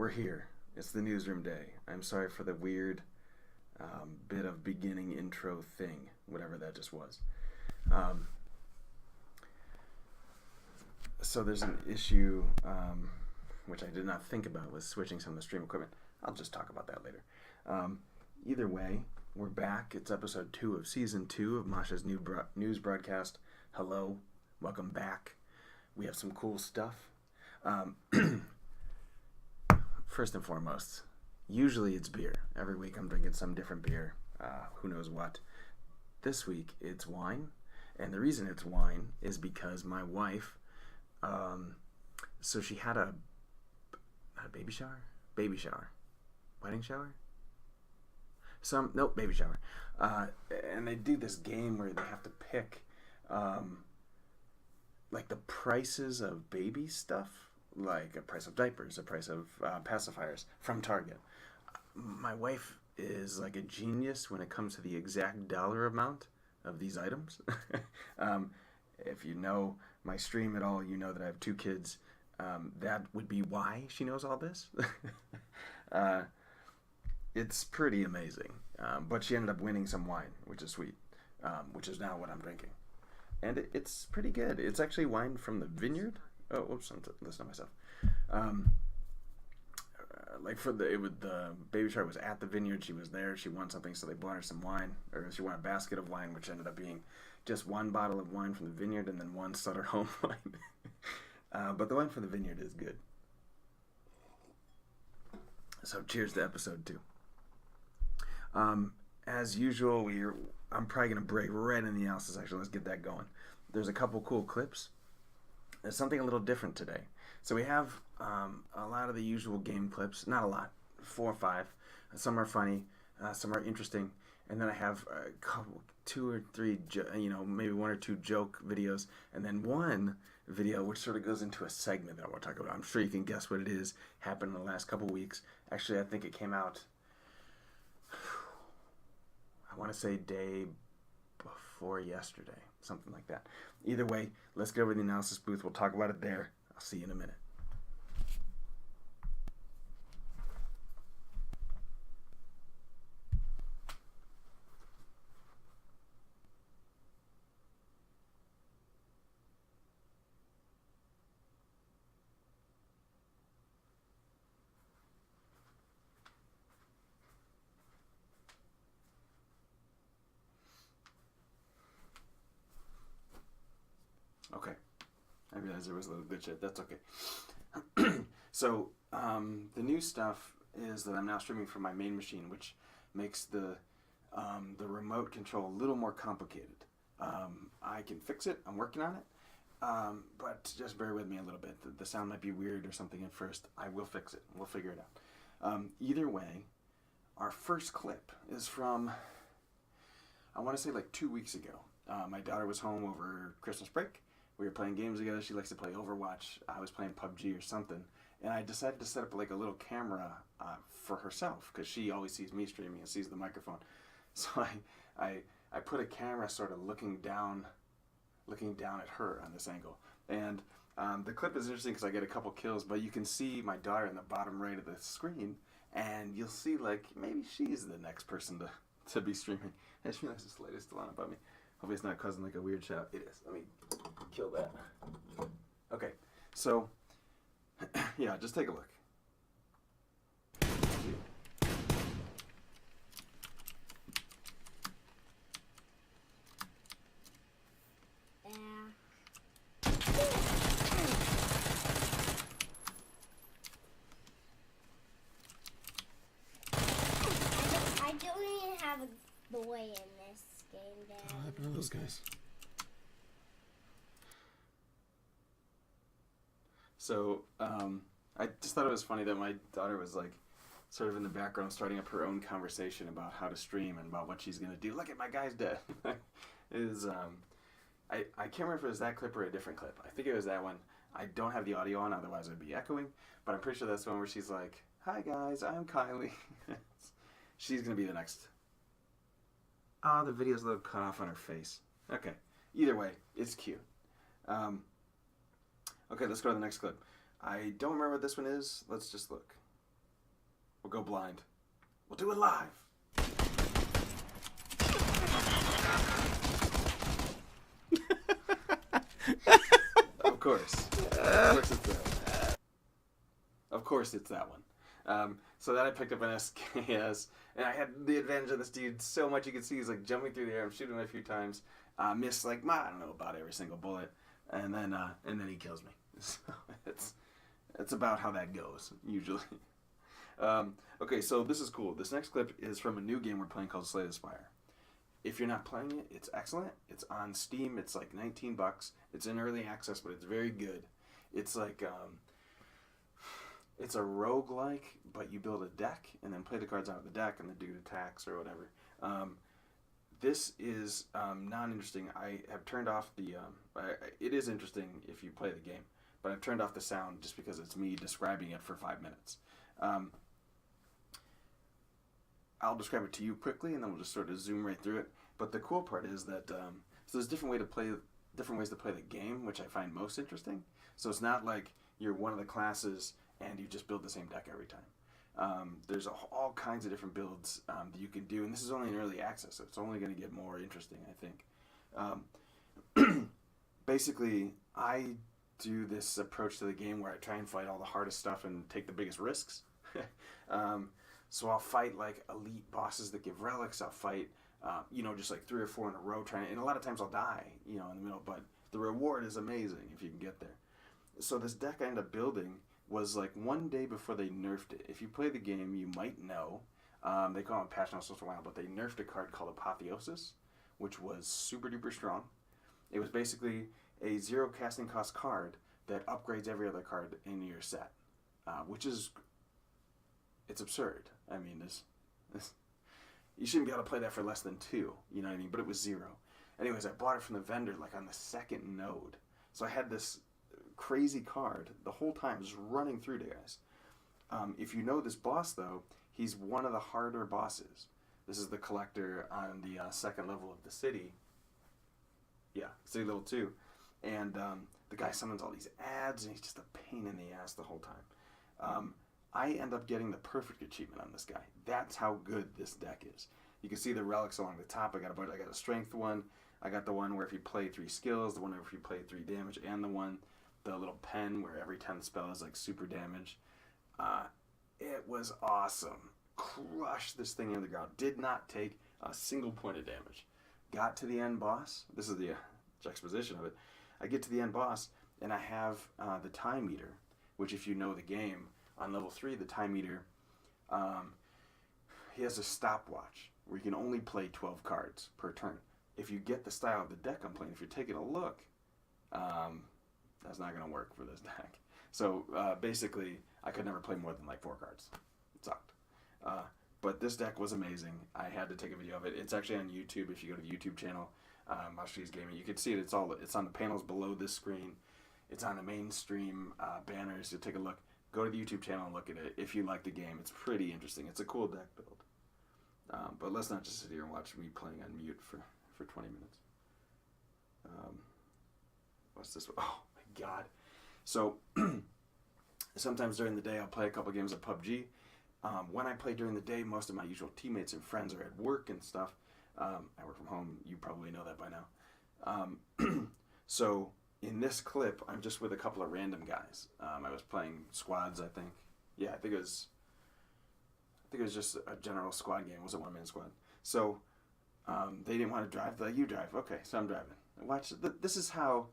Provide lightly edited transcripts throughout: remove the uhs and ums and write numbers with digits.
We're here. It's the newsroom day. I'm sorry for the weird bit of beginning intro thing, whatever that just was. Um, so there's an issue which I did not think about with switching some of the stream equipment. I'll just talk about that later. Either way, we're back. It's episode 2 of season 2 of Mosh's news broadcast. Hello, welcome back. We have some cool stuff. First and foremost, usually it's beer. Every week I'm drinking some different beer. Who knows what. This week it's wine. And the reason it's wine is because my wife, so she had a baby shower? Baby shower. Wedding shower? Baby shower. And they do this game where they have to pick like the prices of baby stuff, like a price of diapers, a price of pacifiers from Target. My wife is like a genius when it comes to the exact dollar amount of these items. If you know my stream at all, you know that I have 2 kids. That would be why she knows all this. It's pretty amazing. But she ended up winning some wine, which is sweet, which is now what I'm drinking. And it's pretty good. It's actually wine from the vineyard. Oh, whoops, I'm listening to myself. The baby shower was at the vineyard. She was there. She won something, so they bought her some wine, or she won a basket of wine, which ended up being just one bottle of wine from the vineyard and then one Sutter Home wine. But the wine from the vineyard is good. So cheers to episode 2. As usual, I'm probably going to break right in the analysis section. Let's get that going. There's a couple cool clips. There's something a little different today. So we have a lot of the usual game clips. Not a lot. 4 or 5. Some are funny. Some are interesting. And then I have a couple, 2 or 3, maybe 1 or 2 joke videos. And then one video which sort of goes into a segment that I want to talk about. I'm sure you can guess what it is. Happened in the last couple weeks. Actually, I think it came out, I want to say day before yesterday. Something like that. Either way, let's get over to the analysis booth. We'll talk about it there. I'll see you in a minute. Okay. I realized there was a little glitch there. That's okay. So, the new stuff is that I'm now streaming from my main machine, which makes the remote control a little more complicated. I can fix it. I'm working on it. But just bear with me a little bit. The sound might be weird or something at first. I will fix it. We'll figure it out. Either way, our first clip is from, I want to say like 2 weeks ago. My daughter was home over Christmas break. We were playing games together. She likes to play Overwatch. I was playing PUBG or something. And I decided to set up like a little camera for herself because she always sees me streaming and sees the microphone. So I put a camera sort of looking down at her on this angle. And the clip is interesting because I get a couple kills, but you can see my daughter in the bottom right of the screen, and you'll see like maybe she's the next person to be streaming. I just realized this light is still on above me. Hopefully it's not causing like a weird shout. It is. Let me kill that. Okay, so yeah, just take a look. I don't even have the way in this game, Dad. What happened to those guys? So, I just thought it was funny that my daughter was like sort of in the background starting up her own conversation about how to stream and about what she's going to do. Look at my guy's dead. I can't remember if it was that clip or a different clip. I think it was that one. I don't have the audio on, otherwise I'd be echoing. But I'm pretty sure that's the one where she's like, "Hi guys, I'm Kylie." She's going to be the next. Oh, the video's a little cut off on her face. Okay. Either way, it's cute. Okay, let's go to the next clip. I don't remember what this one is. Let's just look. We'll go blind. We'll do it live. Of course. Of course it's that. Of course it's that one. So then I picked up an SKS, and I had the advantage of this dude so much. You could see he's like jumping through the air. I'm shooting him a few times. Missed like, I don't know, about every single bullet. And then he kills me. So it's about how that goes, usually. Okay, so this is cool. This next clip is from a new game we're playing called Slay the Spire. If you're not playing it, it's excellent. It's on Steam. It's like $19. It's in early access, but it's very good. It's like it's a roguelike, but you build a deck and then play the cards out of the deck, and the dude attacks or whatever. This is not interesting. I have turned off the. It is interesting if you play the game, but I've turned off the sound just because it's me describing it for 5 minutes. I'll describe it to you quickly, and then we'll just sort of zoom right through it. But the cool part is that so there's different ways to play the game, which I find most interesting. So it's not like you're one of the classes and you just build the same deck every time. There's all kinds of different builds that you can do, and this is only in early access, so it's only going to get more interesting, I think. Basically, I do this approach to the game where I try and fight all the hardest stuff and take the biggest risks. So I'll fight like elite bosses that give relics. I'll fight, just like 3 or 4 in a row and a lot of times I'll die, in the middle, but the reward is amazing if you can get there. So this deck I ended up building was like one day before they nerfed it. If you play the game, you might know. They call it patch notes for a while, but they nerfed a card called Apotheosis, which was super duper strong. It was basically a 0 casting cost card that upgrades every other card in your set, which is, it's absurd. I mean, this you shouldn't be able to play that for less than 2, you know what I mean? But it was 0. Anyways, I bought it from the vendor like on the 2nd node. So I had this crazy card the whole time just running through to guys. If you know this boss, though, he's one of the harder bosses. This is the collector on the 2nd level of the city. Yeah, city level 2. And the guy summons all these ads, and he's just a pain in the ass the whole time. I end up getting the perfect achievement on this guy. That's how good this deck is. You can see the relics along the top. I got a strength one. I got the one where if you play 3 skills, the one where if you play 3 damage, and the little pen where every 10th spell is like super damage. It was awesome. Crushed this thing into the ground. Did not take a single point of damage. Got to the end boss. This is the juxtaposition of it. I get to the end boss, and I have the time meter, which if you know the game, on level 3, the time meter, he has a stopwatch where you can only play 12 cards per turn. If you get the style of the deck I'm playing, if you're taking a look, that's not going to work for this deck. So basically, I could never play more than like 4 cards. It sucked. But this deck was amazing. I had to take a video of it. It's actually on YouTube. If you go to the YouTube channel, Mosh Gaming, you can see it. It's on the panels below this screen. It's on the mainstream banners. So take a look. Go to the YouTube channel and look at it. If you like the game, it's pretty interesting. It's a cool deck build. But let's not just sit here and watch me playing on mute for 20 minutes. What's this one? Oh my god. So sometimes during the day I'll play a couple games of PUBG. When I play during the day, most of my usual teammates and friends are at work and stuff. I work from home. You probably know that by now. So in this clip, I'm just with a couple of random guys. I was playing squads, I think. Yeah, I think it was just a general squad game. It was a one-man squad. So they didn't want to drive. They're like, you drive. Okay, so I'm driving. Watch. This is how...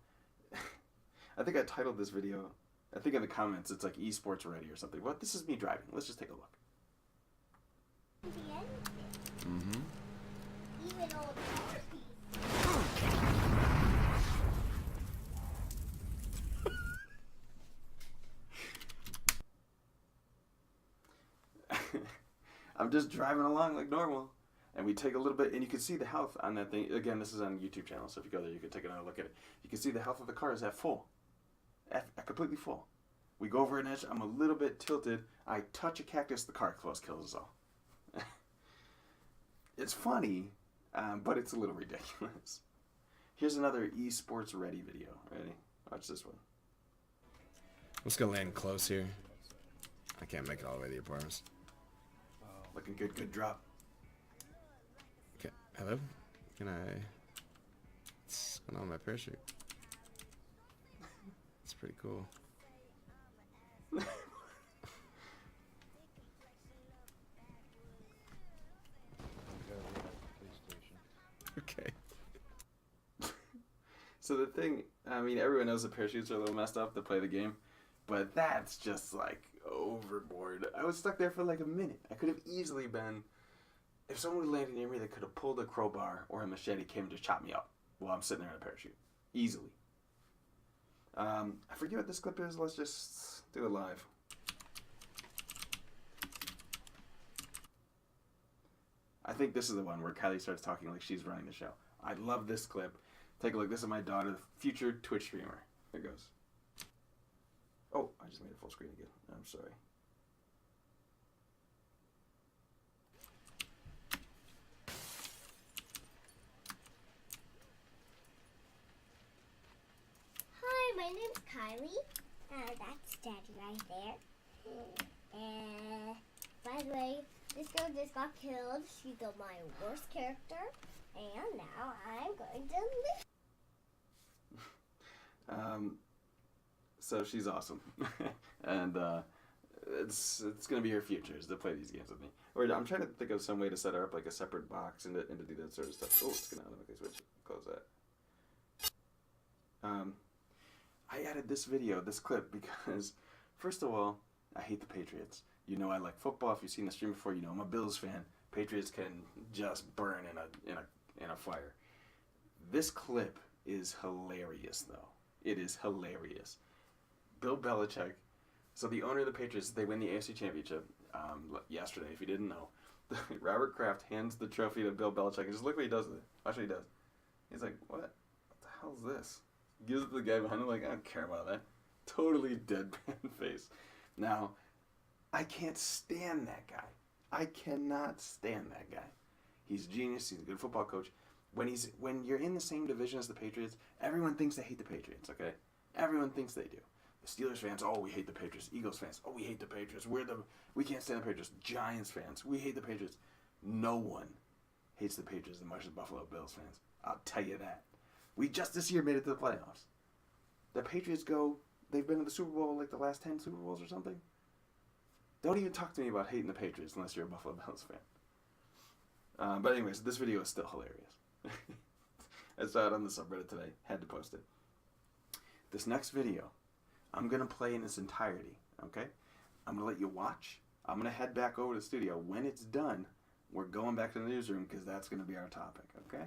I think I titled this video... I think in the comments it's like esports ready or something. What? This is me driving. Let's just take a look. Mm-hmm. Even old I'm just driving along like normal. And we take a little bit, and you can see the health on that thing. Again, this is on the YouTube channel, so if you go there, you can take another look at it. You can see the health of the car is at full. At completely full. We go over an edge, I'm a little bit tilted. I touch a cactus, the car close kills us all. It's funny, but it's a little ridiculous. Here's another esports ready video. Ready? Watch this one. I'm just gonna land close here. I can't make it all the way to the apartments. Looking good, good drop. Okay, hello? Can I... What's going on with my parachute? It's pretty cool. Okay. So the thing, I mean, everyone knows the parachutes are a little messed up to play the game, but that's just like overboard. I was stuck there for like a minute. I could have easily been, if someone would landed near me, they could have pulled a crowbar or a machete, came and just chopped me up while I'm sitting there in a parachute. Easily. I forget what this clip is. Let's just do it live. I think this is the one where Kylie starts talking like she's running the show. I love this clip. Take a look. This is my daughter, the future Twitch streamer. Here it goes. Oh, I just made it full screen again. I'm sorry. Hi, my name's Kylie. That's Daddy right there. And by the way, this girl just got killed. She's my worst character. And now I'm going to live. So she's awesome. And it's going to be her future is to play these games with me. Or I'm trying to think of some way to set her up like a separate box and to do that sort of stuff. Oh, it's going to automatically switch. Close that. I added this video, this clip, because first of all, I hate the Patriots. You know I like football. If you've seen the stream before, you know I'm a Bills fan. Patriots can just burn in a fire. This clip is hilarious, though. It is hilarious. Bill Belichick, so the owner of the Patriots, they win the AFC Championship yesterday, if you didn't know. Robert Kraft hands the trophy to Bill Belichick, and just look what he does with it. Watch what he does. He's like, what the hell is this? Gives it to the guy behind him, like, I don't care about that. Totally deadpan face. Now, I can't stand that guy. I cannot stand that guy. He's a genius. He's a good football coach. When you're in the same division as the Patriots, everyone thinks they hate the Patriots, okay? Everyone thinks they do. The Steelers fans, oh, we hate the Patriots. Eagles fans, oh, we hate the Patriots. We can't stand the Patriots. Giants fans, we hate the Patriots. No one hates the Patriots as much as Buffalo Bills fans. I'll tell you that. We just this year made it to the playoffs. The Patriots they've been to the Super Bowl like the last 10 Super Bowls or something. Don't even talk to me about hating the Patriots unless you're a Buffalo Bills fan. But anyways, this video is still hilarious. I saw it on the subreddit today. Had to post it. This next video, I'm going to play in its entirety, okay? I'm going to let you watch. I'm going to head back over to the studio. When it's done, we're going back to the newsroom because that's going to be our topic, okay?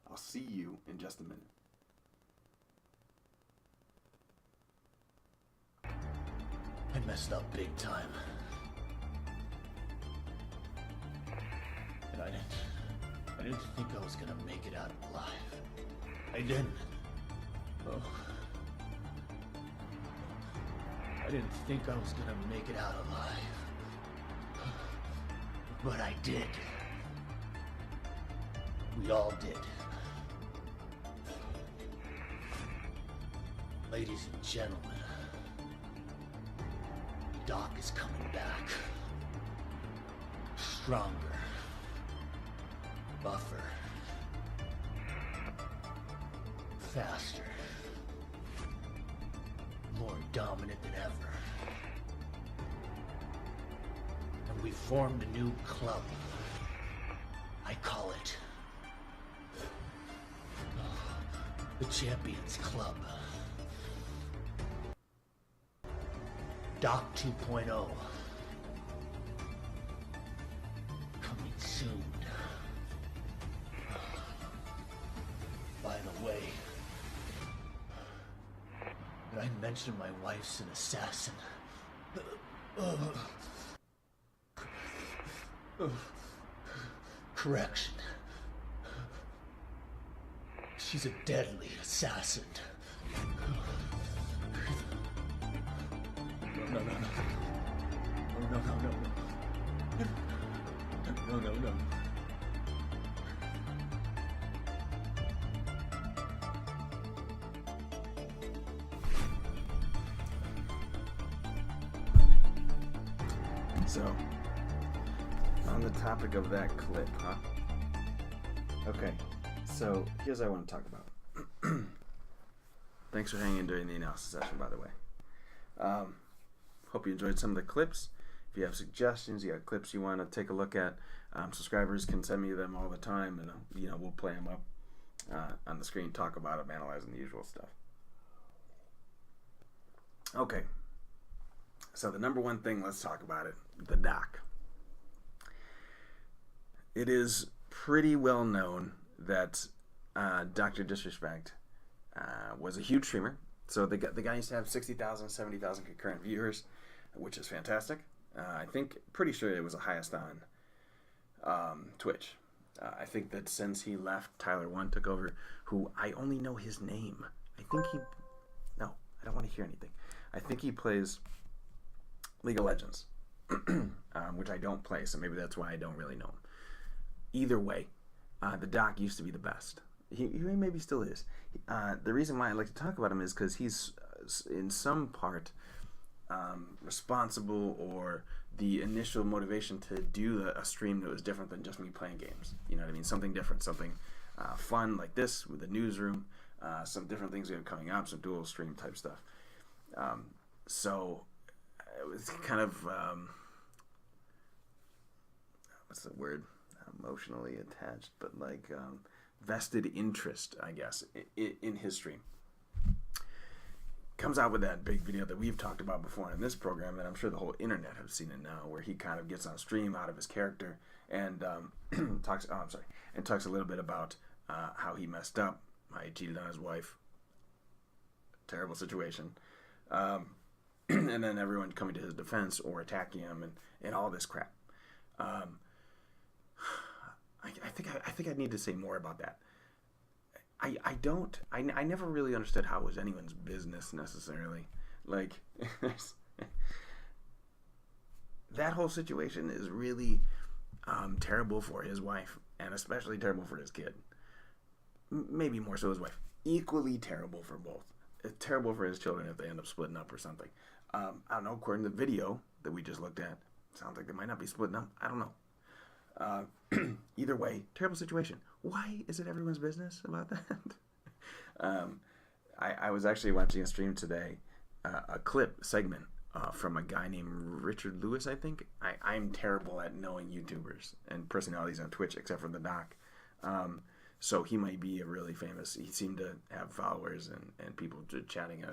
I'll see you in just a minute. I messed up big time. And I didn't think I was gonna make it out alive. I didn't. Oh. I didn't think I was gonna make it out alive. But I did. We all did. Ladies and gentlemen, Doc is coming back. Stronger. Buffer. Faster. More dominant than ever. And we formed a new club. I call it the Champions Club. Doc 2.0. Coming soon. By the way, did I mention my wife's an assassin? Correction. She's a deadly assassin. No. No. So, on the topic of that clip, huh? Okay, so here's what I want to talk about. Thanks for hanging during the analysis session, by the way. Hope you enjoyed some of the clips. If you have suggestions, you got clips you want to take a look at, subscribers can send me them all the time, and we'll play them up on the screen, talk about them, analyzing the usual stuff. Okay, so the number one thing, let's talk about it, the doc. It is pretty well known that Dr. Disrespect was a huge streamer. So the guy used to have 60,000, 70,000 concurrent viewers, which is fantastic. I think, pretty sure it was the highest on Twitch. I think that since he left, Tyler One took over, who I only know his name. I think no, I don't want to hear anything. I think he plays League of Legends, which I don't play, so maybe that's why I don't really know him. Either way, the doc used to be the best. He maybe still is. The reason why I like to talk about him is because he's in some part responsible, or the initial motivation to do a stream that was different than just me playing games. You know what I mean? Something different, something fun like this with the newsroom, some different things we have coming up, some dual stream type stuff. So it was kind of what's the word? Emotionally attached, but like vested interest, I guess, in his stream. Comes out with that big video that we've talked about before in this program, and I'm sure the whole internet has seen it now, where he kind of gets on stream out of his character and talks a little bit about how he messed up, how he cheated on his wife. Terrible situation. And then everyone coming to his defense or attacking him and all this crap. I think I need to say more about that. I never really understood how it was anyone's business necessarily. Like, that whole situation is really terrible for his wife, and especially terrible for his kid. Maybe more so his wife. Equally terrible for both. It's terrible for his children if they end up splitting up or something. I don't know, according to the video that we just looked at, sounds like they might not be splitting up. I don't know. Either way, terrible situation. Why is it everyone's business about that? I was actually watching a stream today, a clip segment from a guy named Richard Lewis, I think. I'm terrible at knowing YouTubers and personalities on Twitch, except for the doc. So he might be a really famous. He seemed to have followers and people just chatting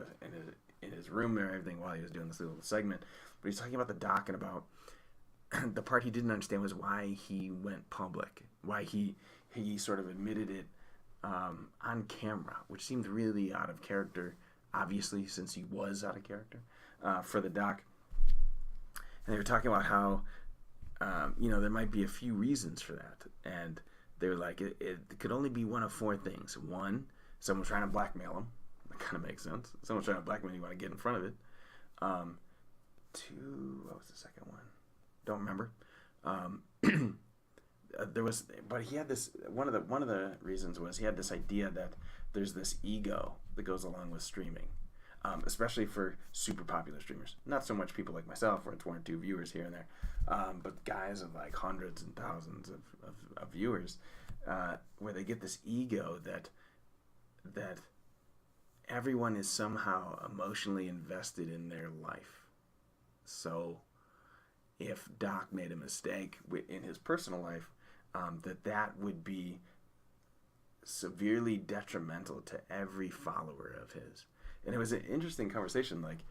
in his room and everything while he was doing this little segment. But he's talking about the doc and about the part he didn't understand was why he went public, why he sort of admitted it on camera, which seemed really out of character, obviously, since he was out of character for the doc. And they were talking about how, there might be a few reasons for that. And they were like, it could only be one of four things. One, someone's trying to blackmail him. That kind of makes sense. Someone's trying to blackmail you, want to get in front of it. Two, what was the second one? Don't remember. But he had this. One of the reasons was he had this idea that there's this ego that goes along with streaming, especially for super popular streamers. Not so much people like myself, where it's one or two viewers here and there, but guys of like hundreds and thousands of viewers, where they get this ego that everyone is somehow emotionally invested in their life. So if Doc made a mistake in his personal life, that would be severely detrimental to every follower of his. And it was an interesting conversation. Like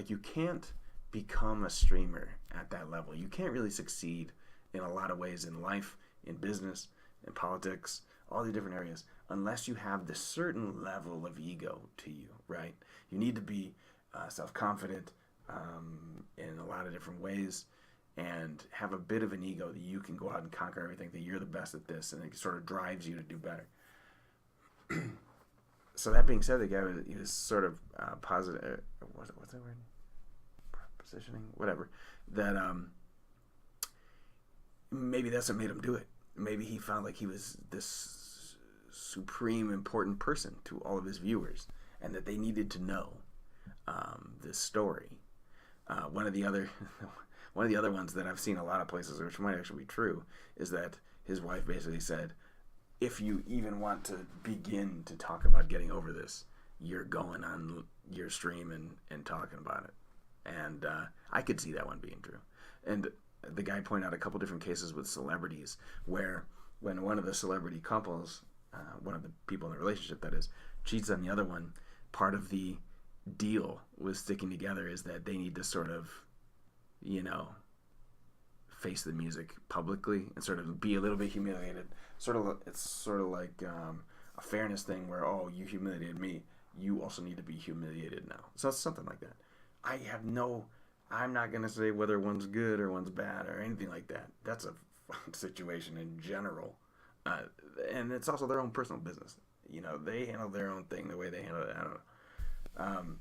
you can't become a streamer at that level. You can't really succeed in a lot of ways in life, in business, in politics, all the different areas, unless you have this certain level of ego to you, right? You need to be self-confident, in a lot of different ways, and have a bit of an ego that you can go out and conquer everything, that you're the best at this, and it sort of drives you to do better. So that being said, the guy was sort of positive. What's that word? Positioning, whatever. That maybe that's what made him do it. Maybe he found like he was this supreme important person to all of his viewers, and that they needed to know this story. One of the other one of the other ones that I've seen a lot of places, which might actually be true, is that his wife basically said, if you even want to begin to talk about getting over this, you're going on your stream and talking about it. And I could see that one being true. And the guy pointed out a couple different cases with celebrities where when one of the celebrity couples, one of the people in the relationship that is, cheats on the other one, part of the deal with sticking together is that they need to sort of, face the music publicly and sort of be a little bit humiliated. It's sort of like a fairness thing where, oh, you humiliated me, you also need to be humiliated now. So it's something like that. I'm not going to say whether one's good or one's bad or anything like that. That's a fun situation in general. And it's also their own personal business. They handle their own thing the way they handle it. I don't know.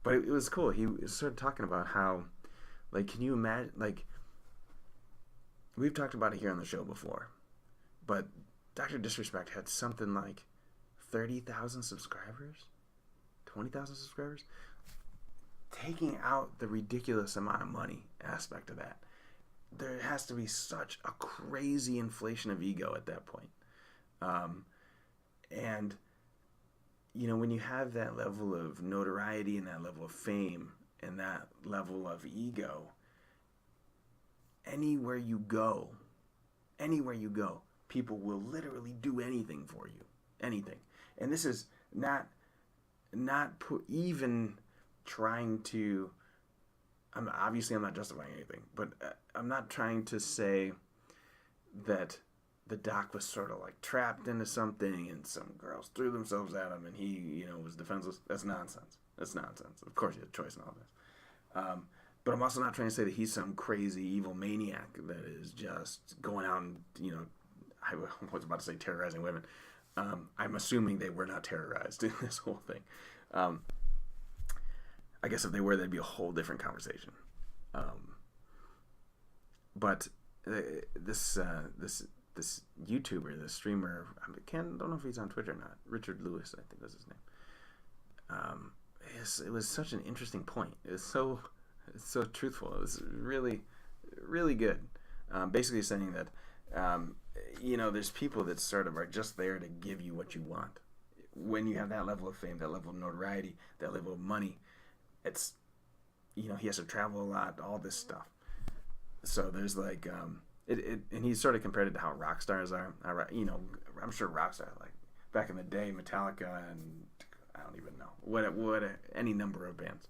But it was cool. He started talking about how, can you imagine, we've talked about it here on the show before, but Dr. Disrespect had something like 30,000 subscribers, 20,000 subscribers. Taking out the ridiculous amount of money aspect of that, there has to be such a crazy inflation of ego at that point. And, when you have that level of notoriety and that level of fame and that level of ego, anywhere you go, people will literally do anything for you. Anything. And this is not even trying to, I'm not justifying anything, but I'm not trying to say that the doc was sort of trapped into something and some girls threw themselves at him and he, was defenseless. That's nonsense. Of course he had a choice in all this. But I'm also not trying to say that he's some crazy evil maniac that is just going out and, I was about to say terrorizing women. I'm assuming they were not terrorized in this whole thing. I guess if they were, that'd be a whole different conversation. But this YouTuber, this streamer, I don't know if he's on Twitch or not. Richard Lewis, I think was his name. It was such an interesting point. It's so truthful. It was really, really good. Basically saying that, there's people that sort of are just there to give you what you want. When you have that level of fame, that level of notoriety, that level of money, it's, he has to travel a lot, all this stuff. So there's and he sort of compared it to how rock stars are. I'm sure rock stars, back in the day, Metallica and I don't even know, what any number of bands.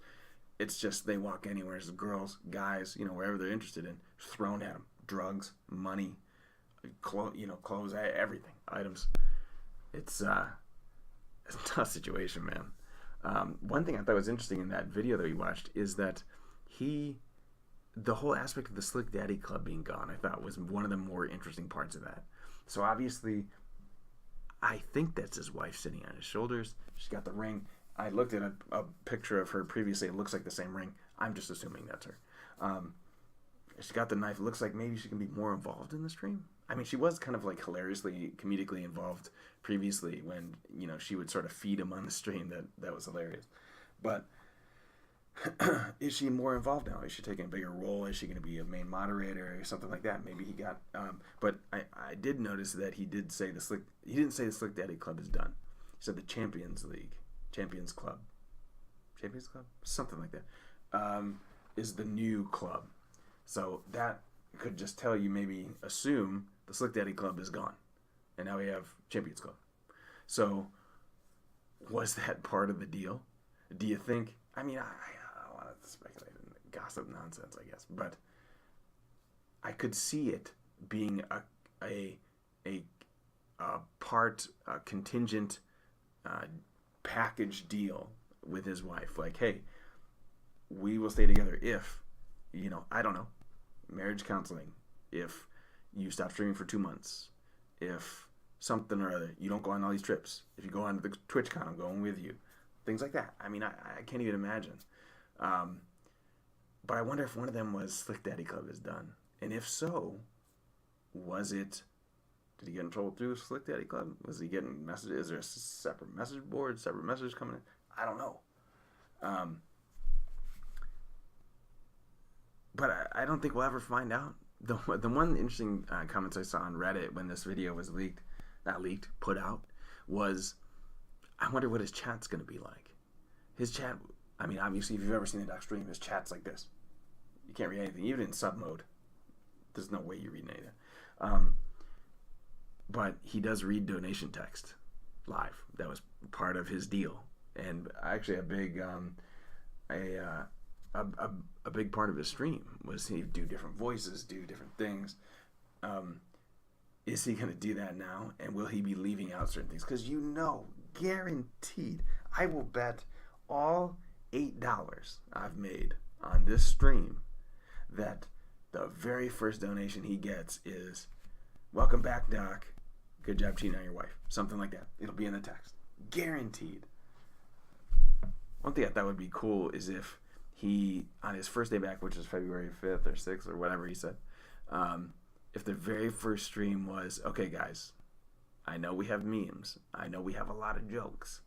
It's just they walk anywhere. There's girls, guys, wherever they're interested in, thrown at them. Drugs, money, clothes, everything, items. It's a tough situation, man. One thing I thought was interesting in that video that we watched is that the whole aspect of the Slick Daddy Club being gone, I thought was one of the more interesting parts of that. So obviously, I think that's his wife sitting on his shoulders. She's got the ring. I looked at a picture of her previously. It looks like the same ring. I'm just assuming that's her. She's got the knife. It looks like maybe she can be more involved in the stream. I mean, she was kind of hilariously, comedically involved previously when, she would sort of feed him on the stream. That was hilarious. But is she more involved now? Is she taking a bigger role? Is she going to be a main moderator or something like that? Maybe he got. But I did notice that he didn't say the Slick Daddy Club is done. He said the Champions Club, something like that, is the new club. So that could just tell you, maybe assume the Slick Daddy Club is gone, and now we have Champions Club. So was that part of the deal? Do you think? I mean, I don't want to speculate in gossip nonsense, I guess, but I could see it being a contingent package deal with his wife. Hey, we will stay together if, I don't know, marriage counseling, if you stop streaming for 2 months, if something or other, you don't go on all these trips, if you go on the TwitchCon, I'm going with you, things like that. I mean, I can't even imagine. But I wonder if one of them was Slick Daddy Club is done. And if so, did he get in trouble through Slick Daddy Club? Was he getting messages? Is there a separate message board, separate messages coming in? I don't know. but I don't think we'll ever find out. The one interesting comments I saw on Reddit when this video was put out, was I wonder what his chat's going to be like. His chat, I mean, obviously, if you've ever seen the doc stream, his chat's like this. You can't read anything, even in sub mode. There's no way you read anything. But he does read donation text live. That was part of his deal, and actually a big a big part of his stream was he'd do different voices, do different things. Is he going to do that now, and will he be leaving out certain things? Because guaranteed, I will bet all $8 I've made on this stream that the very first donation he gets is, "Welcome back, Doc. Good job cheating on your wife." Something like that. It'll be in the text. Guaranteed. One thing that would be cool is if he, on his first day back, which is February 5th or 6th or whatever he said, if the very first stream was, "Okay, guys, I know we have memes. I know we have a lot of jokes.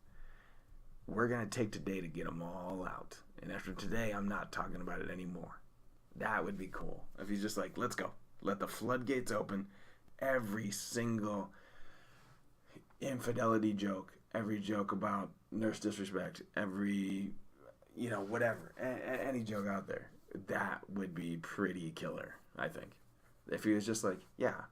We're going to take today to get them all out. And after today, I'm not talking about it anymore." That would be cool. If he's just like, "Let's go. Let the floodgates open. Every single infidelity joke, every joke about nurse disrespect, every, whatever, any joke out there." That would be pretty killer, I think. If he was just like, "Yeah,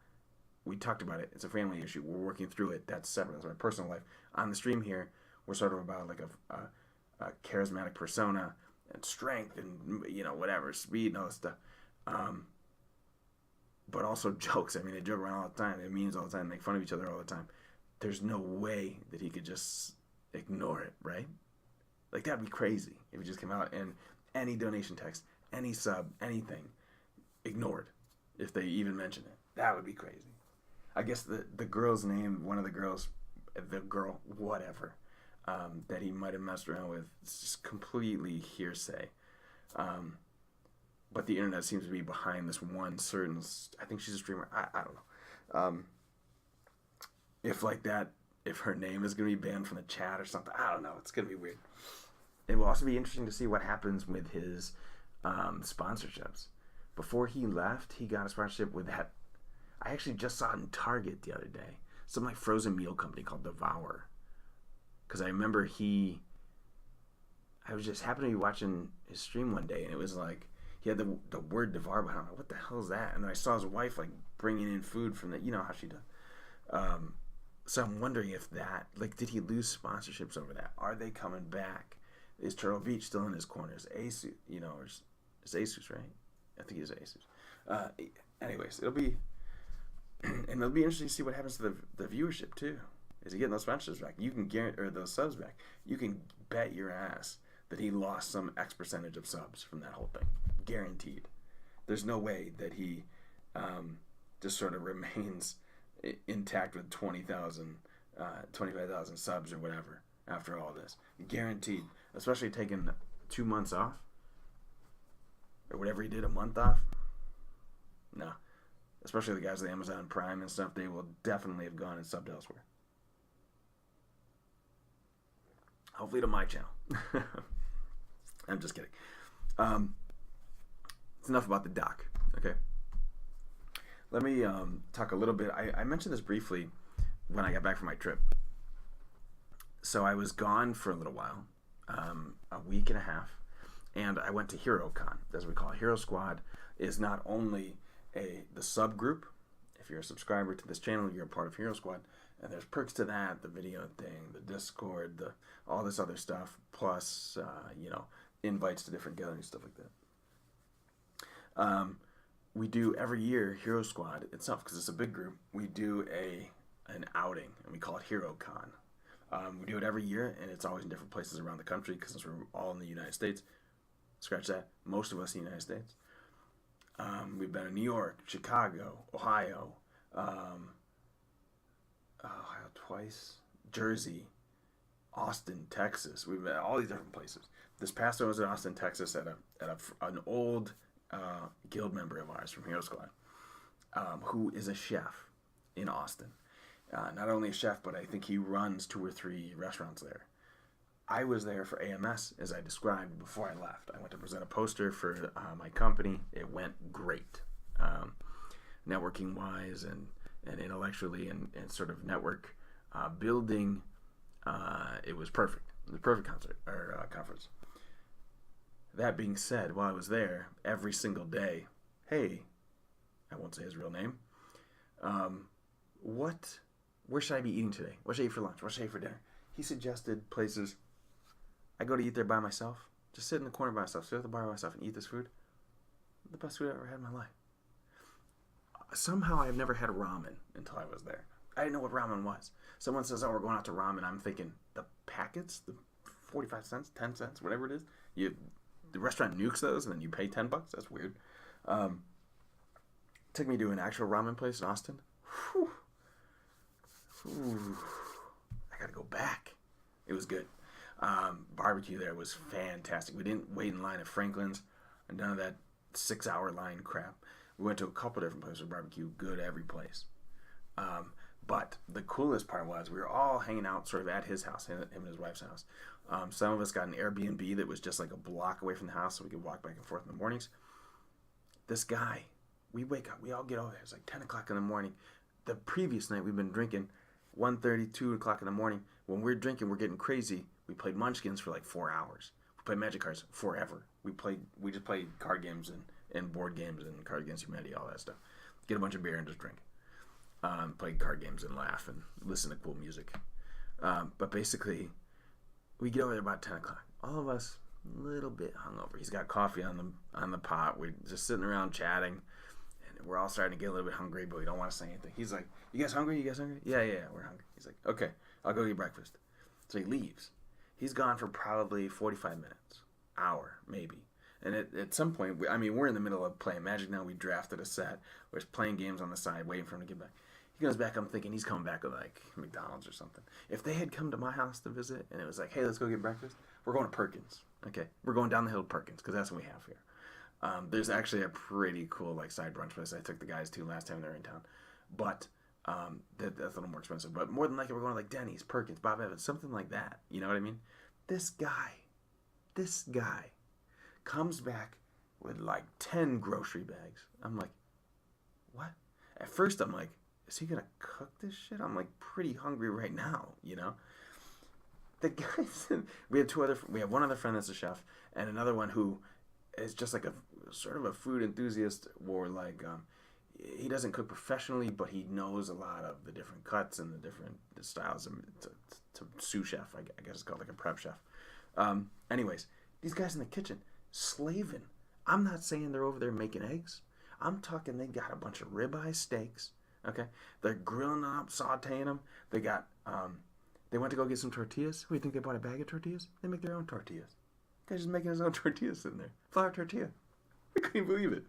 we talked about it. It's a family issue. We're working through it. That's separate. That's my personal life. On the stream here, we're sort of about like a charismatic persona and strength and, whatever, speed and all that stuff. But also jokes. I mean, they joke around all the time. They memes all the time. Make fun of each other all the time. There's no way that he could just ignore it, right? Like, that'd be crazy if he just came out and any donation text, any sub, anything, ignored if they even mention it. That would be crazy. I guess the girl's name, one of the girls, whatever, that he might have messed around with, it's just completely hearsay. But the internet seems to be behind this one certain, I think she's a streamer, I don't know. If her name is going to be banned from the chat or something, I don't know, it's going to be weird. It will also be interesting to see what happens with his sponsorships. Before he left, he got a sponsorship with that, I actually just saw it in Target the other day, some like frozen meal company called Devour. Because I remember I was just happened to be watching his stream one day, and it was like, he had the word Devour, but I'm like, what the hell is that? And then I saw his wife like bringing in food from the, how she does. So I'm wondering if that, like, did he lose sponsorships over that? Are they coming back? Is Turtle Beach still in his corner? Is Asus, or is Asus, right? I think he's Asus. Anyways, it'll be interesting to see what happens to the viewership too. Is he getting those sponsorships back? You can guarantee, or those subs back. You can bet your ass that he lost some X percentage of subs from that whole thing. Guaranteed. There's no way that he just sort of remains intact with 20,000, 25,000 subs or whatever after all this. Guaranteed. Especially taking 2 months off or whatever he did, a month off. No. Especially the guys with Amazon Prime and stuff, they will definitely have gone and subbed elsewhere. Hopefully to my channel. I'm just kidding. It's enough about the doc. Okay. Let me talk a little bit. I mentioned this briefly when I got back from my trip. So I was gone for a little while, a week and a half, and I went to HeroCon, as we call it. Hero Squad is not only the subgroup. If you're a subscriber to this channel, you're a part of Hero Squad, and there's perks to that, the video thing, the Discord, all this other stuff, plus invites to different gatherings, stuff like that. We do every year, Hero Squad itself, because it's a big group, we do an outing, and we call it HeroCon. We do it every year, and it's always in different places around the country, because we're all in the United States. Scratch that. Most of us in the United States. We've been in New York, Chicago, Ohio, Ohio twice, Jersey, Austin, Texas. We've been all these different places. This past one was in Austin, Texas, at an old guild member of ours from Hero Squad, who is a chef in Austin. Not only a chef, but I think he runs 2 or 3 restaurants there. I was there for AMS, as I described before I left. I went to present a poster for my company. It went great, networking-wise and intellectually and sort of network building. It was perfect. It was a perfect concert or conference. That being said, while I was there, every single day, hey, I won't say his real name. Where should I be eating today? What should I eat for lunch? What should I eat for dinner? He suggested places. I go to eat there by myself. Just sit in the corner by myself, sit at the bar by myself and eat this food. The best food I've ever had in my life. Somehow I've never had ramen until I was there. I didn't know what ramen was. Someone says, oh, we're going out to ramen. I'm thinking, the packets, the 45 cents, 10 cents, whatever it is. The restaurant nukes those and then you pay $10. That's weird. Took me to an actual ramen place in Austin. Whew. I gotta go back. It was good. Barbecue there was fantastic. We didn't wait in line at Franklin's and none of that 6-hour line crap. We went to a couple different places for barbecue. Good every place. But the coolest part was we were all hanging out sort of at his house, him and his wife's house. Some of us got an Airbnb that was just like a block away from the house so we could walk back and forth in the mornings. This guy, we wake up, we all get over there. It's like 10 o'clock in the morning. The previous night we've been drinking 1:30, 2 o'clock in the morning. When we're drinking, we're getting crazy. We played Munchkins for like 4 hours. We played Magic Cards forever. We just played card games and board games and Card Against Humanity, all that stuff. Get a bunch of beer and just drink. Play card games and laugh and listen to cool music. But basically, we get over there about 10 o'clock. All of us a little bit hungover. He's got coffee on the pot. We're just sitting around chatting. And we're all starting to get a little bit hungry, but we don't want to say anything. He's like, you guys hungry? You guys hungry? Yeah, we're hungry. He's like, okay, I'll go get breakfast. So he leaves. He's gone for probably 45 minutes. Hour, maybe. And at some point, we're in the middle of playing Magic now. We drafted a set. We're playing games on the side, waiting for him to get back. He goes back. I'm thinking he's coming back with like McDonald's or something. If they had come to my house to visit and it was like, hey, let's go get breakfast, we're going to Perkins. Okay, we're going down the hill to Perkins because that's what we have here. There's actually a pretty cool like side brunch place I took the guys to last time they were in town, but that's a little more expensive. But more than likely, we're going to like Denny's, Perkins, Bob Evans, something like that. You know what I mean? This guy comes back with like 10 grocery bags. I'm like, what? At first, I'm like, is he gonna cook this shit? I'm like pretty hungry right now, you know. The guy said we have one other friend that's a chef and another one who is just like a sort of a food enthusiast, or like he doesn't cook professionally, but he knows a lot of the different cuts and the different styles to sous chef. I guess it's called like a prep chef. Anyways, these guys in the kitchen slaving. I'm not saying they're over there making eggs. I'm talking they got a bunch of ribeye steaks. Okay, they're grilling them up, sauteing them. They got, they went to go get some tortillas. What do you think they bought a bag of tortillas? They make their own tortillas. The guy's just making his own tortillas in there. Flour tortilla. I couldn't believe it.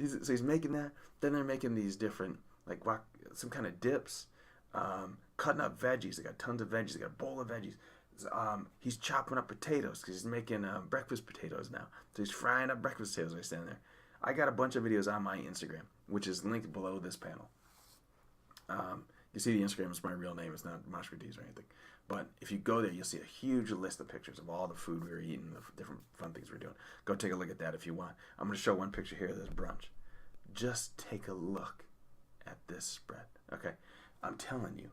So he's making that. Then they're making these different, like some kind of dips, cutting up veggies. They got tons of veggies. They got a bowl of veggies. He's chopping up potatoes because he's making breakfast potatoes now. So he's frying up breakfast potatoes while he's standing there. I got a bunch of videos on my Instagram, which is linked below this panel. You see the Instagram is my real name. It's not Mosh or anything. But if you go there, you'll see a huge list of pictures of all the food we were eating, the different fun things we're doing. Go take a look at that if you want. I'm going to show one picture here of this brunch. Just take a look at this spread. Okay? I'm telling you.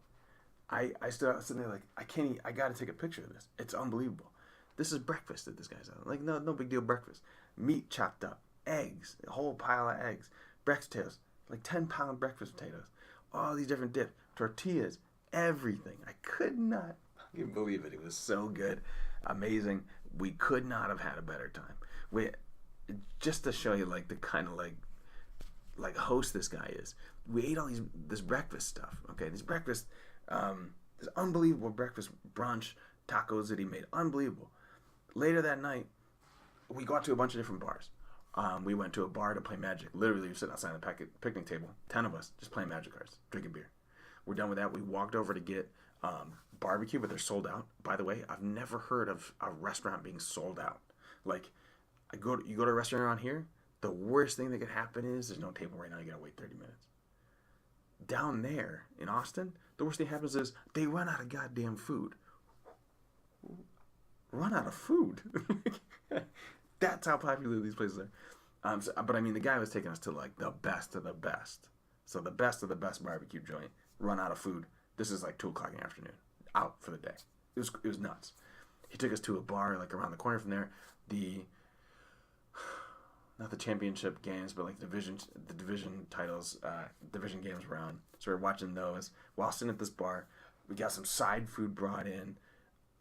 I stood out sitting there like, I can't eat. I got to take a picture of this. It's unbelievable. This is breakfast that this guy's having. Like, no big deal breakfast. Meat chopped up. Eggs. A whole pile of eggs. Breakfast potatoes. Like 10-pound breakfast potatoes. All these different dips, tortillas, everything. I could not fucking believe it. It was so good, amazing. We could not have had a better time. Just to show you like the kind of like host this guy is. We ate all this breakfast stuff. Okay, this unbelievable breakfast brunch tacos that he made, unbelievable. Later that night, we got to a bunch of different bars. We went to a bar to play Magic. Literally, we were sitting outside the picnic table, 10 of us, just playing Magic cards, drinking beer. We're done with that. We walked over to get barbecue, but they're sold out. By the way, I've never heard of a restaurant being sold out. Like, you go to a restaurant around here, the worst thing that could happen is there's no table right now. You gotta wait 30 minutes. Down there in Austin, the worst thing happens is they run out of goddamn food. run out of food. That's how popular these places are. But I mean, the guy was taking us to like the best of the best. So the best of the best barbecue joint. Run out of food. This is like 2:00 in the afternoon. Out for the day. It was nuts. He took us to a bar like around the corner from there. Not the championship games, but like the division titles, division games were on. So we're watching those while sitting at this bar. We got some side food brought in.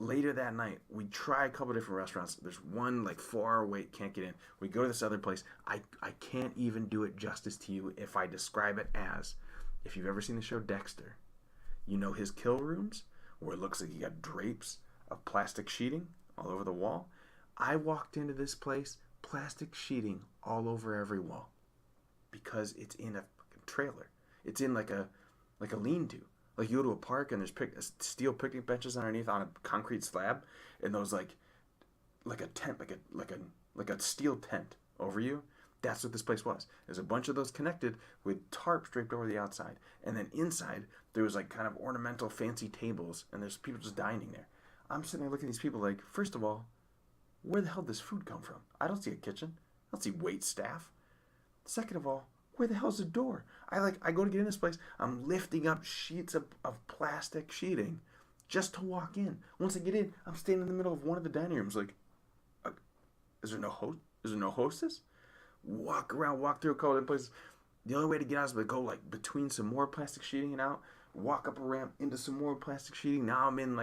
Later that night, we try a couple different restaurants. There's one like 4 hour wait, can't get in. We go to this other place. I can't even do it justice to you if I describe it as, if you've ever seen the show Dexter, you know his kill rooms where it looks like you got drapes of plastic sheeting all over the wall. I walked into this place, plastic sheeting all over every wall, because it's in a trailer. It's in like a lean-to. Like you go to a park and there's steel picnic benches underneath on a concrete slab, and those like a tent, like a steel tent over you. That's what this place was. There's a bunch of those connected with tarps draped over the outside, and then inside there was like kind of ornamental, fancy tables, and there's people just dining there. I'm sitting there looking at these people like, first of all, where the hell did this food come from? I don't see a kitchen. I don't see wait staff. Second of all, where the hell's the door? I go to get in this place. I'm lifting up sheets of plastic sheeting just to walk in. Once I get in, I'm standing in the middle of one of the dining rooms like, is there no host? Is there no hostess? Walk around, walk through a couple of places. The only way to get out is to go like between some more plastic sheeting and out, walk up a ramp into some more plastic sheeting. Now I'm in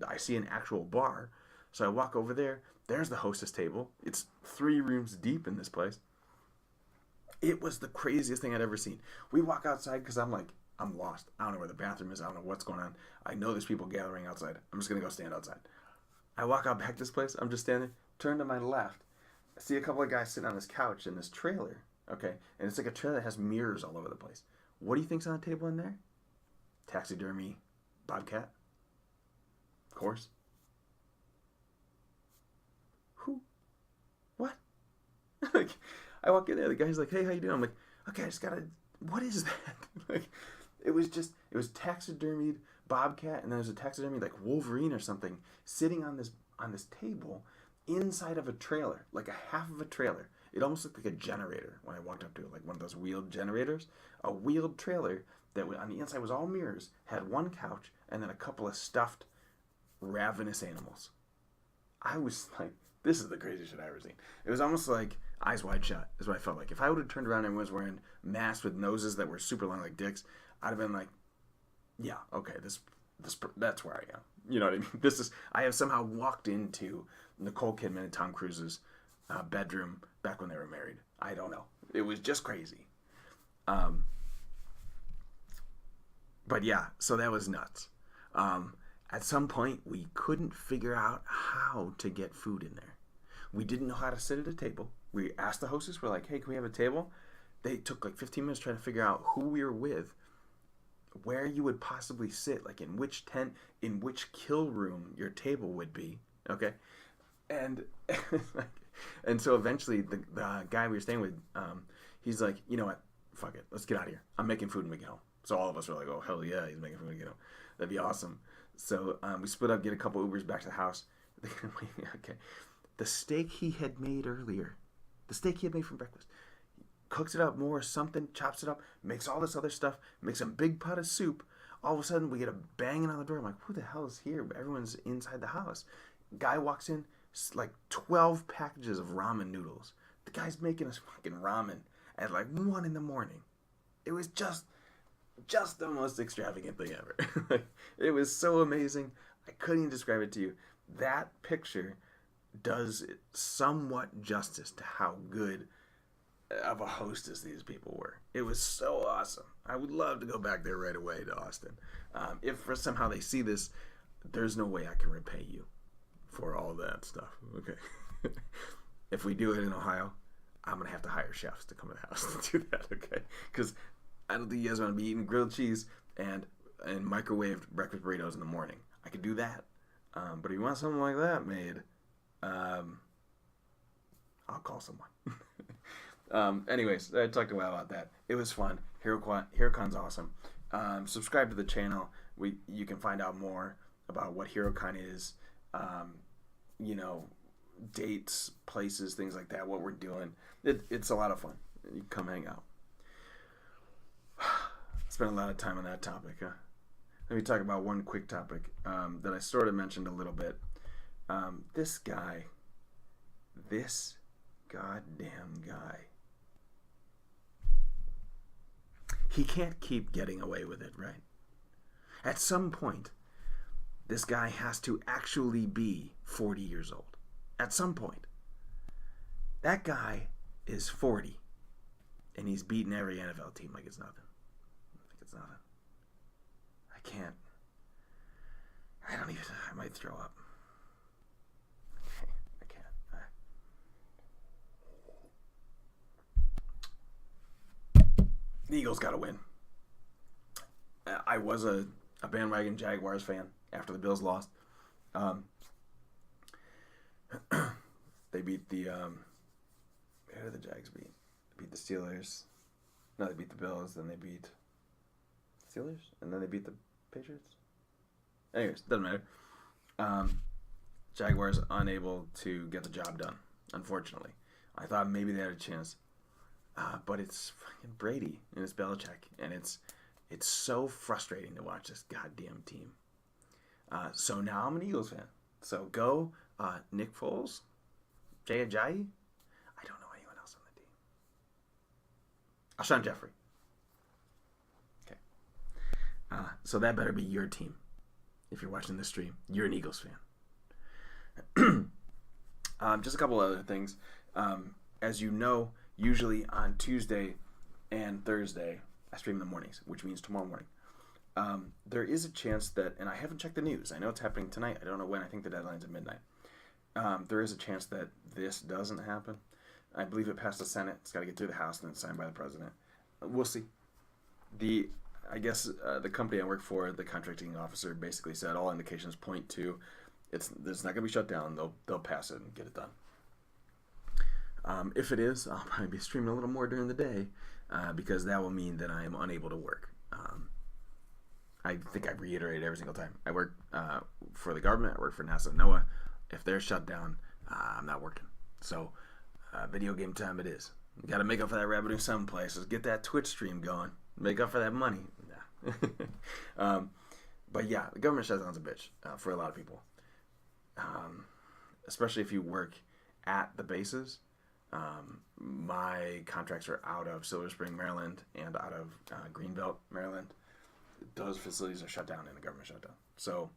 I see an actual bar. So I walk over there. There's the hostess table. It's 3 rooms deep in this place. It was the craziest thing I'd ever seen. We walk outside because I'm lost. I don't know where the bathroom is. I don't know what's going on. I know there's people gathering outside. I'm just going to go stand outside. I walk out back to this place. I'm just standing. Turn to my left. I see a couple of guys sitting on this couch in this trailer. Okay? And it's like a trailer that has mirrors all over the place. What do you think's on the table in there? Taxidermy bobcat. Of course. Who? What? Like, I walk in there, the guy's like, hey, how you doing? I'm like, okay, I just gotta, what is that? Like, it was taxidermied bobcat, and then there's a taxidermy like Wolverine or something sitting on this table inside of a trailer, like a half of a trailer. It almost looked like a generator when I walked up to it, like one of those wheeled generators. A wheeled trailer that on the inside was all mirrors, had one couch, and then a couple of stuffed ravenous animals. I was like, this is the craziest shit I've ever seen. It was almost like Eyes Wide Shut is what I felt like. If I would have turned around and everyone was wearing masks with noses that were super long like dicks, I'd have been like, yeah, okay, that's where I am. You know what I mean? I have somehow walked into Nicole Kidman and Tom Cruise's bedroom back when they were married. I don't know. It was just crazy. But yeah, so that was nuts. At some point, we couldn't figure out how to get food in there. We didn't know how to sit at a table. We asked the hostess, we're like, hey, can we have a table? They took like 15 minutes trying to figure out who we were with, where you would possibly sit, like in which tent, in which kill room your table would be, okay? And and so eventually the guy we were staying with, he's like, you know what, fuck it, let's get out of here. I'm making food when we get home. So all of us were like, oh, hell yeah, he's making food when we get home. That'd be awesome. So we split up, get a couple Ubers back to the house. Okay. The steak he had made earlier, the steak he had made from breakfast, cooks it up more, something, chops it up, makes all this other stuff, makes a big pot of soup. All of a sudden, we get a banging on the door. I'm like, who the hell is here? Everyone's inside the house. Guy walks in, like 12 packages of ramen noodles. The guy's making us fucking ramen at like 1 in the morning. It was just the most extravagant thing ever. It was so amazing. I couldn't even describe it to you. That picture does somewhat justice to how good of a hostess these people were. It was so awesome. I would love to go back there right away to Austin. If for somehow they see this, there's no way I can repay you for all that stuff. Okay. If we do it in Ohio, I'm going to have to hire chefs to come to the house to do that. Okay. Because I don't think you guys want to be eating grilled cheese and microwaved breakfast burritos in the morning. I could do that. But if you want something like that made, I'll call someone. Anyways, I talked a while about that. It was fun. HeroCon's awesome. Subscribe to the channel. You can find out more about what HeroCon is. dates, places, things like that, what we're doing. It's a lot of fun. You come hang out. Spent a lot of time on that topic. Let me talk about one quick topic that I sort of mentioned a little bit. This goddamn guy, he can't keep getting away with it, right? At some point, this guy has to actually be 40 years old. At some point. That guy is 40, and he's beaten every NFL team like it's nothing. I can't. I might throw up. I can't. The Eagles got to win. I was a bandwagon Jaguars fan after the Bills lost. They beat the who did the Jags beat? They beat the Steelers. No, they beat the Bills. Then they beat Steelers, and then they beat the Patriots. Anyways, doesn't matter. Jaguars unable to get the job done, unfortunately. I thought maybe they had a chance, but it's fucking Brady and it's Belichick, and it's so frustrating to watch this goddamn team. So now I'm an Eagles fan. So go Nick Foles, Jay Ajayi. I don't know anyone else on the team. Alshon Jeffrey. Okay. So that better be your team. If you're watching this stream, you're an Eagles fan. Just a couple other things. As you know, usually on Tuesday and Thursday, I stream in the mornings, which means tomorrow morning. There is a chance that, and I haven't checked the news. I know it's happening tonight. I don't know when. I think the deadline's at midnight. There is a chance that this doesn't happen. I believe it passed the Senate. It's got to get through the House and then signed by the president. We'll see. I guess the company I work for, the contracting officer, basically said all indications point to it's not going to be shut down. They'll pass it and get it done. If it is, I'll probably be streaming a little more during the day because that will mean that I am unable to work. I think I reiterate every single time. I work for the government. I work for NASA and NOAA. If they're shut down, I'm not working. So video game time it is. You got to make up for that revenue someplace. Let's get that Twitch stream going. Make up for that money. Nah. But yeah, the government shutdown's a bitch for a lot of people. Especially if you work at the bases. My contracts are out of Silver Spring, Maryland, and out of Greenbelt, Maryland. Those facilities are shut down in the government shutdown. So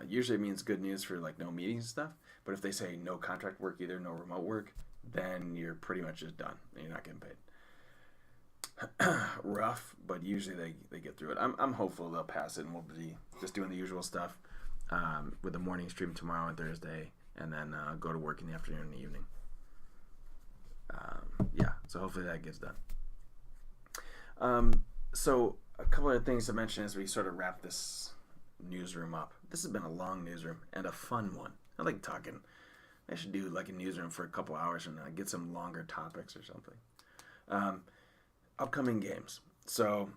usually it means good news for like no meetings and stuff. But if they say no contract work either, no remote work, then you're pretty much just done. And you're not getting paid. Rough, but usually they get through it. I'm hopeful they'll pass it and we'll be just doing the usual stuff with the morning stream tomorrow and Thursday, and then go to work in the afternoon and the evening. Yeah, so hopefully that gets done. So a couple of things to mention as we sort of wrap this newsroom up. This has been a long newsroom and a fun one. I like talking. I should do like a newsroom for a couple hours and get some longer topics or something. Upcoming games. So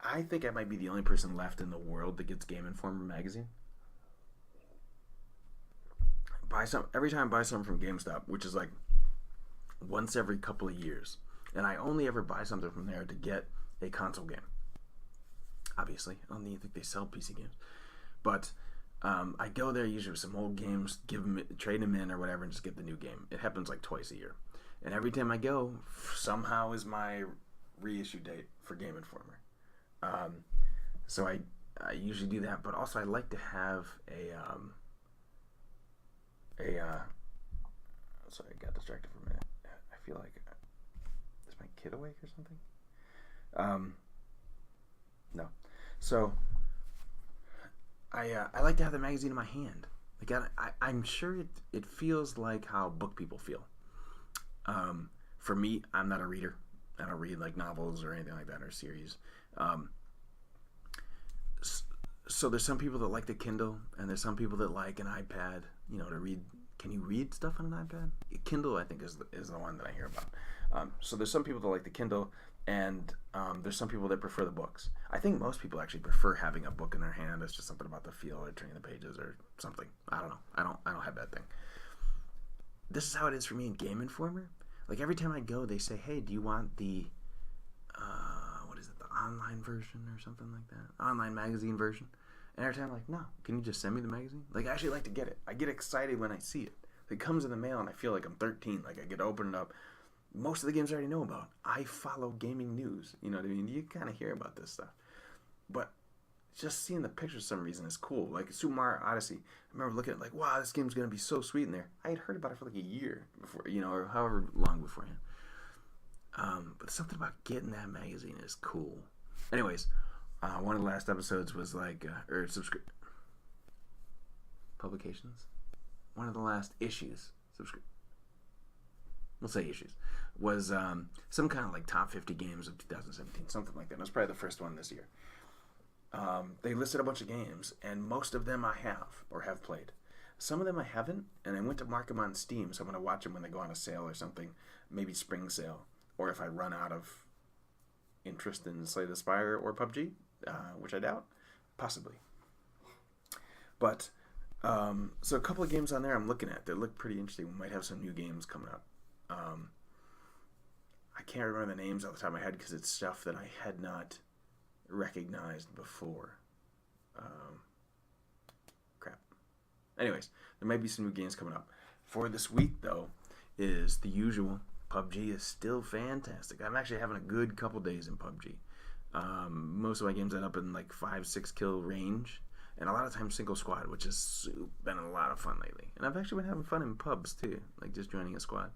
I think I might be the only person left in the world that gets Game Informer magazine. Every time I buy something from GameStop, which is like once every couple of years, and I only ever buy something from there to get a console game. Obviously, I don't even think they sell PC games, but I go there usually with some old games, trade them in or whatever, and just get the new game. It happens like twice a year, and every time I go, somehow is my reissue date for Game Informer. So I usually do that, but also I like to have sorry, I got distracted for a minute. I feel like is my kid awake or something? No. So I like to have the magazine in my hand. I'm sure it feels like how book people feel. For me, I'm not a reader. I don't read like novels or anything like that or series. So there's some people that like the Kindle, and there's some people that like an iPad, to read. Can you read stuff on an iPad? Kindle, I think, is the one that I hear about. So there's some people that like the Kindle, And there's some people that prefer the books. I think most people actually prefer having a book in their hand. It's just something about the feel or turning the pages or something. I don't know. I don't have that thing. This is how it is for me in Game Informer. Like every time I go, they say, "Hey, do you want the what is it, the online version or something like that? Online magazine version?" And every time I'm like, "No, can you just send me the magazine?" Like I actually like to get it. I get excited when I see it. It comes in the mail and I feel like I'm 13. Like I get to open it up. Most of the games I already know about. I follow gaming news. You know what I mean? You kind of hear about this stuff. But just seeing the pictures for some reason is cool. Like Super Mario Odyssey. I remember looking at it like, wow, this game's going to be so sweet in there. I had heard about it for like a year before, you know, or however long beforehand. But something about getting that magazine is cool. Anyways, one of the last episodes was like, publications. One of the last issues, we'll say issues, was some kind of like top 50 games of 2017, something like that. It was probably the first one this year. They listed a bunch of games, and most of them I have or have played. Some of them I haven't, and I went to mark them on Steam, so I'm going to watch them when they go on a sale or something, maybe spring sale, or if I run out of interest in Slay the Spire or PUBG, which I doubt, possibly. But, so a couple of games on there I'm looking at that look pretty interesting. We might have some new games coming up. I can't remember the names off the top of my head because it's stuff that I had not recognized before. Crap. Anyways, there might be some new games coming up. For this week, though, is the usual. PUBG is still fantastic. I'm actually having a good couple days in PUBG. Most of my games end up in like 5-6 kill range, and a lot of times single squad, which has been a lot of fun lately. And I've actually been having fun in pubs too, like just joining a squad.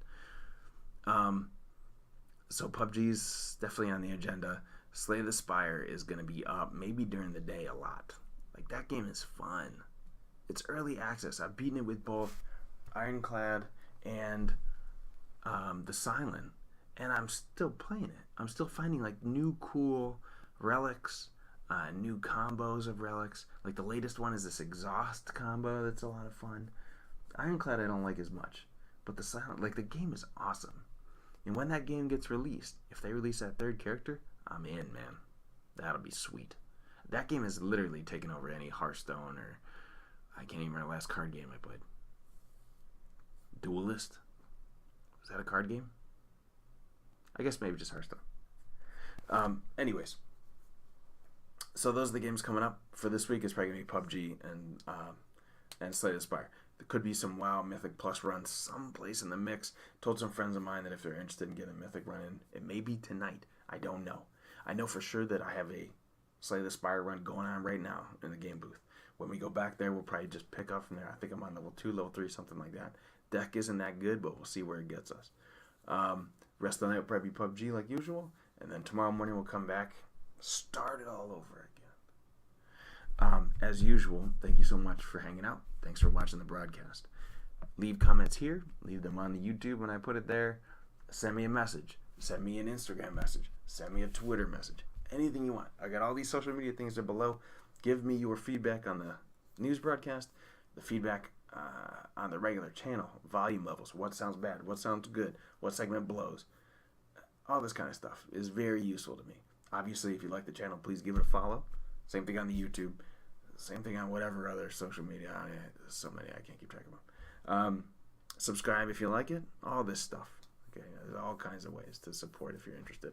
So PUBG's definitely on the agenda. Slay the Spire is going to be up maybe during the day a lot. Like that game is fun. It's early access. I've beaten it with both Ironclad and the Silent, and I'm still playing it. I'm still finding like new cool relics, new combos of relics. Like the latest one is this exhaust combo that's a lot of fun. Ironclad I don't like as much, but the Silent, like the game is awesome. And when that game gets released, if they release that third character, I'm in, man. That'll be sweet. That game has literally taken over any Hearthstone or I can't even remember the last card game I played. Duelist? Was that a card game? I guess maybe just Hearthstone. Anyways. So those are the games coming up for this week. It's probably going to be PUBG and Slay the Spire. There could be some WoW Mythic Plus runs someplace in the mix. Told some friends of mine that if they're interested in getting a Mythic run in, it may be tonight. I don't know. I know for sure that I have a Slay the Spire run going on right now in the game booth. When we go back there, we'll probably just pick up from there. I think I'm on level 2, level 3, something like that. Deck isn't that good, but we'll see where it gets us. Rest of the night will probably be PUBG like usual. And then tomorrow morning we'll come back, start it all over again. As usual, thank you so much for hanging out. Thanks for watching the broadcast. Leave comments here. Leave them on the YouTube when I put it there. Send me a message. Send me an Instagram message. Send me a Twitter message. Anything you want. I got all these social media things there below. Give me your feedback on the news broadcast, the feedback on the regular channel, volume levels, what sounds bad, what sounds good, what segment blows. All this kind of stuff is very useful to me. Obviously, if you like the channel, please give it a follow. Same thing on the YouTube. Same thing on whatever other social media. There's so many I can't keep track of them. Subscribe if you like it. All this stuff. Okay, there's all kinds of ways to support if you're interested.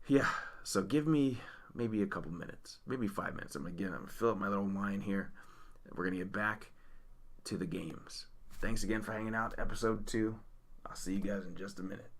Yeah, so give me maybe a couple minutes, maybe 5 minutes. I'm gonna fill up my little wine here. We're gonna get back to the games. Thanks again for hanging out. Episode 2. I'll see you guys in just a minute.